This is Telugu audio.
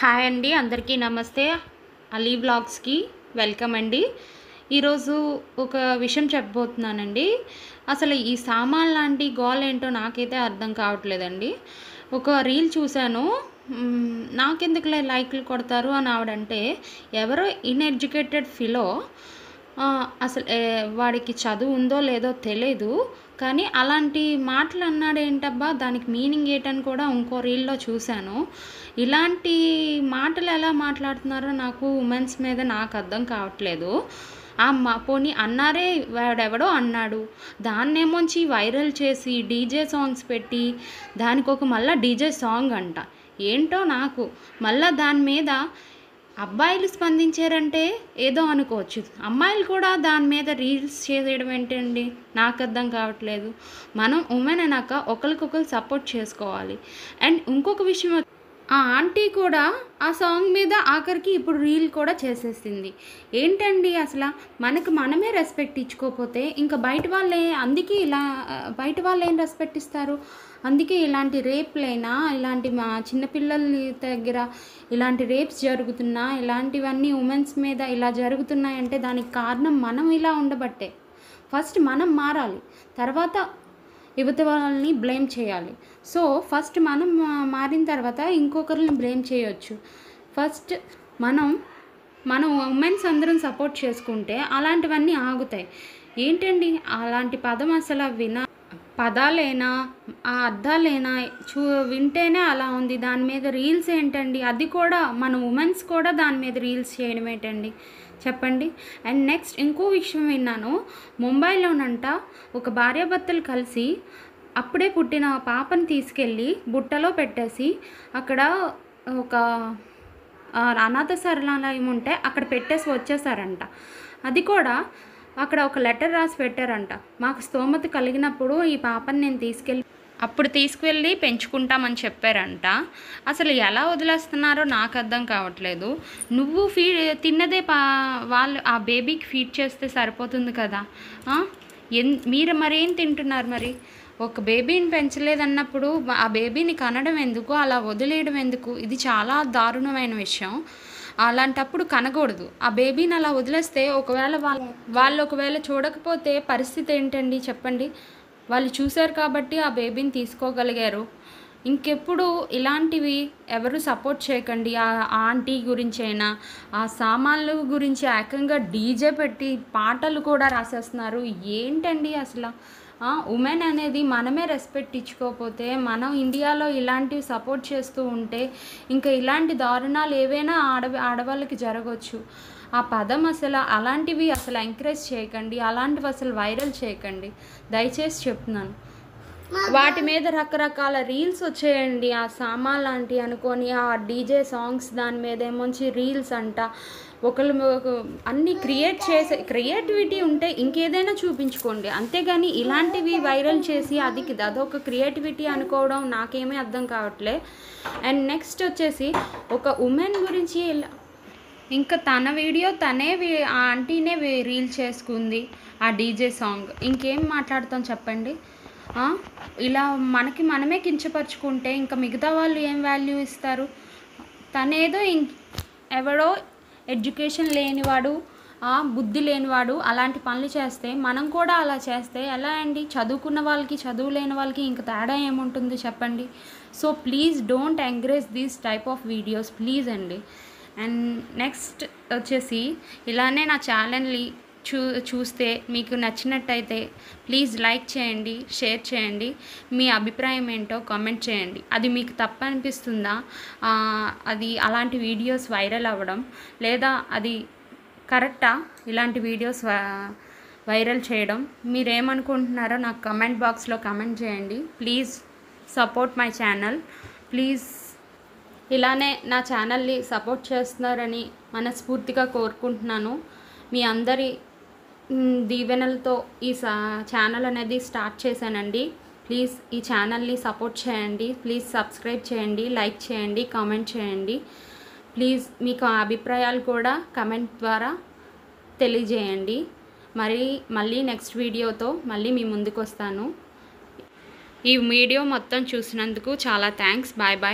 హాయ్ అండి, అందరికీ నమస్తే. అలీ వ్లాగ్స్కి వెల్కమ్ అండి. ఈరోజు ఒక విషయం చెప్పబోతున్నానండి. అసలు ఈ సామాన్ లాంటి గోల్ ఏంటో నాకైతే అర్థం కావట్లేదండి. ఒక రీల్ చూశాను. నాకెందుకులే లైక్లు కొడతారు అని ఆవిడంటే, ఎవరో ఇన్ఎడ్యుకేటెడ్ ఫిలో, అసలు వాడికి చదువు ఉందో లేదో తెలియదు, కానీ అలాంటి మాటలు అన్నాడు ఏంటబ్బా, దానికి మీనింగ్ ఏంటని కూడా ఇంకో రీల్లో చూశాను. ఇలాంటి మాటలు ఎలా మాట్లాడుతున్నారో నాకు ఉమెన్స్ మీద నాకు అర్థం కావట్లేదు. పోనీ అన్నారే, వాడెవడో అన్నాడు, దాన్నేమోంచి వైరల్ చేసి డీజే సాంగ్స్ పెట్టి దానికి ఒక మళ్ళీ డీజే సాంగ్ అంట. ఏంటో నాకు మళ్ళీ దాని మీద అబ్బాయిలు స్పందించారంటే ఏదో అనుకోవచ్చు, అమ్మాయిలు కూడా దాని మీద రీల్స్ చేయడం ఏంటండి, నాకు అర్థం కావట్లేదు. మనం ఉమెన్ అన్నాక ఒకరికొకరు సపోర్ట్ చేసుకోవాలి. అండ్ ఇంకొక విషయం, ఆ ఆంటీ కూడా ఆ సాంగ్ మీద ఆఖరికి ఇప్పుడు రీల్ కూడా చేసేసింది. ఏంటండి అసలు మనకు మనమే రెస్పెక్ట్ ఇచ్చుకోకపోతే ఇంకా బయట వాళ్ళే, అందుకే ఇలా బయట వాళ్ళు ఏం రెస్పెక్ట్ ఇస్తారు? అందుకే ఇలాంటి రేప్లైనా, ఇలాంటి మా చిన్నపిల్లల దగ్గర ఇలాంటి రేప్స్ జరుగుతున్నా, ఇలాంటివన్నీ ఉమెన్స్ మీద ఇలా జరుగుతున్నాయంటే దానికి కారణం మనం ఇలా ఉండబట్టే. ఫస్ట్ మనం మారాలి, తర్వాత యువత వాళ్ళని బ్లేమ్ చేయాలి. సో ఫస్ట్ మనం మారిన తర్వాత ఇంకొకరిని బ్లేమ్ చేయొచ్చు. ఫస్ట్ మనం ఉమెన్స్ అందరం సపోర్ట్ చేసుకుంటే అలాంటివన్నీ ఆగుతాయి. ఏంటండి అలాంటి పదం అసలు పదాలేనా, ఆ అర్థాలేనా వింటేనే అలా ఉంది. దాని మీద రీల్స్ ఏంటండి? అది కూడా మన ఉమెన్స్ కూడా దాని మీద రీల్స్ చేయడం ఏంటండి చెప్పండి. అండ్ నెక్స్ట్ ఇంకో విషయం విన్నాను, ముంబైలోనంట ఒక భార్యాభర్తలు కలిసి అప్పుడే పుట్టిన పాపని తీసుకెళ్ళి బుట్టలో పెట్టేసి అక్కడ ఒక అనాథ శరణాలయం ఉంటే అక్కడ పెట్టేసి వచ్చేసారంట. అది కూడా అక్కడ ఒక లెటర్ రాసి పెట్టారంట, మాకు స్తోమత కలిగినప్పుడు ఈ పాపని నేను తీసుకువెళ్ళి పెంచుకుంటామని చెప్పారంట. అసలు ఎలా వదిలేస్తున్నారో నాకు అర్థం కావట్లేదు. నువ్వు తిన్నదే వాళ్ళు ఆ బేబీకి ఫీడ్ చేస్తే సరిపోతుంది కదా. మీరు మరేం తింటున్నారు? మరి ఒక బేబీని పెంచలేదన్నప్పుడు ఆ బేబీని కనడం ఎందుకు, అలా వదిలేయడం ఎందుకు? ఇది చాలా దారుణమైన విషయం. అలాంటప్పుడు కనకూడదు. ఆ బేబీని అలా వదిలేస్తే ఒకవేళ వాళ్ళు ఒకవేళ చూడకపోతే పరిస్థితి ఏంటండి చెప్పండి. వాళ్ళు చూశారు కాబట్టి ఆ బేబీని తీసుకోగలిగారు. ఇంకెప్పుడు ఇలాంటివి ఎవరు సపోర్ట్ చేయకండి. ఆ ఆంటీ గురించి అయినా, ఆ సామాన్లు గురించి ఏకంగా డీజే పెట్టి పాటలు కూడా రాసేస్తున్నారు. ఏంటండి అసలు? ఉమెన్ అనేది మనమే రెస్పెక్ట్ ఇచ్చుకోకపోతే, మనం ఇండియాలో ఇలాంటివి సపోర్ట్ చేస్తూ ఉంటే ఇంకా ఇలాంటి దారుణాలు ఏవైనా ఆడవాళ్ళకి జరగవచ్చు. ఆ పదం అసలు అలాంటివి అసలు ఎంకరేజ్ చేయకండి, అలాంటివి అసలు వైరల్ చేయకండి, దయచేసి చెప్తున్నాను. వాటి మీద రకరకాల రీల్స్ వచ్చేయండి, ఆ సామాన్ లాంటి అనుకొని ఆ డీజే సాంగ్స్ దాని మీద ఏమోంచి రీల్స్ అంట. ఒకళ్ళు అన్నీ క్రియేటివిటీ ఉంటే ఇంకేదైనా చూపించుకోండి, అంతేగాని ఇలాంటివి వైరల్ చేసి అదొక క్రియేటివిటీ అనుకోవడం నాకేమీ అర్థం కావట్లే. అండ్ నెక్స్ట్ వచ్చేసి ఒక ఉమెన్ గురించి ఇంకా తన వీడియో తనే ఆ ఆంటీనే రీల్ చేసుకుంది, ఆ డీజే సాంగ్. ఇంకేం మాట్లాడతాం చెప్పండి? ఇలా మనమే కించపరుచుకుంటే ఇంకా మిగతా వాళ్ళు ఏం వాల్యూ ఇస్తారు? తనేదో ఎవడో ఎడ్యుకేషన్ లేనివాడు, బుద్ధి లేనివాడు అలాంటి పనులు చేస్తే మనం కూడా అలా చేస్తే ఎలా అండి? చదువుకున్న వాళ్ళకి చదువు లేని వాళ్ళకి ఇంక తేడా ఏముంటుంది చెప్పండి. So please don't encourage these type of videos please అండి. అండ్ నెక్స్ట్ వచ్చేసి ఇలానే నా ఛానల్ని చూస్తే మీకు నచ్చినట్టయితే ప్లీజ్ లైక్ చేయండి, షేర్ చేయండి, మీ అభిప్రాయం ఏంటో కామెంట్ చేయండి. అది మీకు తప్పు అనిపిస్తుందా అది అలాంటి వీడియోస్ వైరల్ అవ్వడం, లేదా అది కరెక్టా ఇలాంటి వీడియోస్ వైరల్ చేయడం? మీరేమనుకుంటున్నారో నాకు కమెంట్ బాక్స్లో కమెంట్ చేయండి. Please support my channel. Please ఇలానే నా ఛానల్ని సపోర్ట్ చేస్తున్నారని మనస్ఫూర్తిగా కోరుకుంటున్నాను. మీ అందరి దీవెనలతో ఈ ఛానల్ అనేది స్టార్ట్ చేశానండి. ప్లీజ్ ఈ ఛానల్ని సపోర్ట్ చేయండి. ప్లీజ్ సబ్స్క్రైబ్ చేయండి, లైక్ చేయండి, కామెంట్ చేయండి. ప్లీజ్ మీకు అభిప్రాయాలు కూడా కమెంట్ ద్వారా తెలియజేయండి. మళ్ళీ నెక్స్ట్ వీడియోతో మళ్ళీ మీ ముందుకు వస్తాను. ఈ వీడియో మొత్తం చూసినందుకు చాలా థ్యాంక్స్. Bye bye.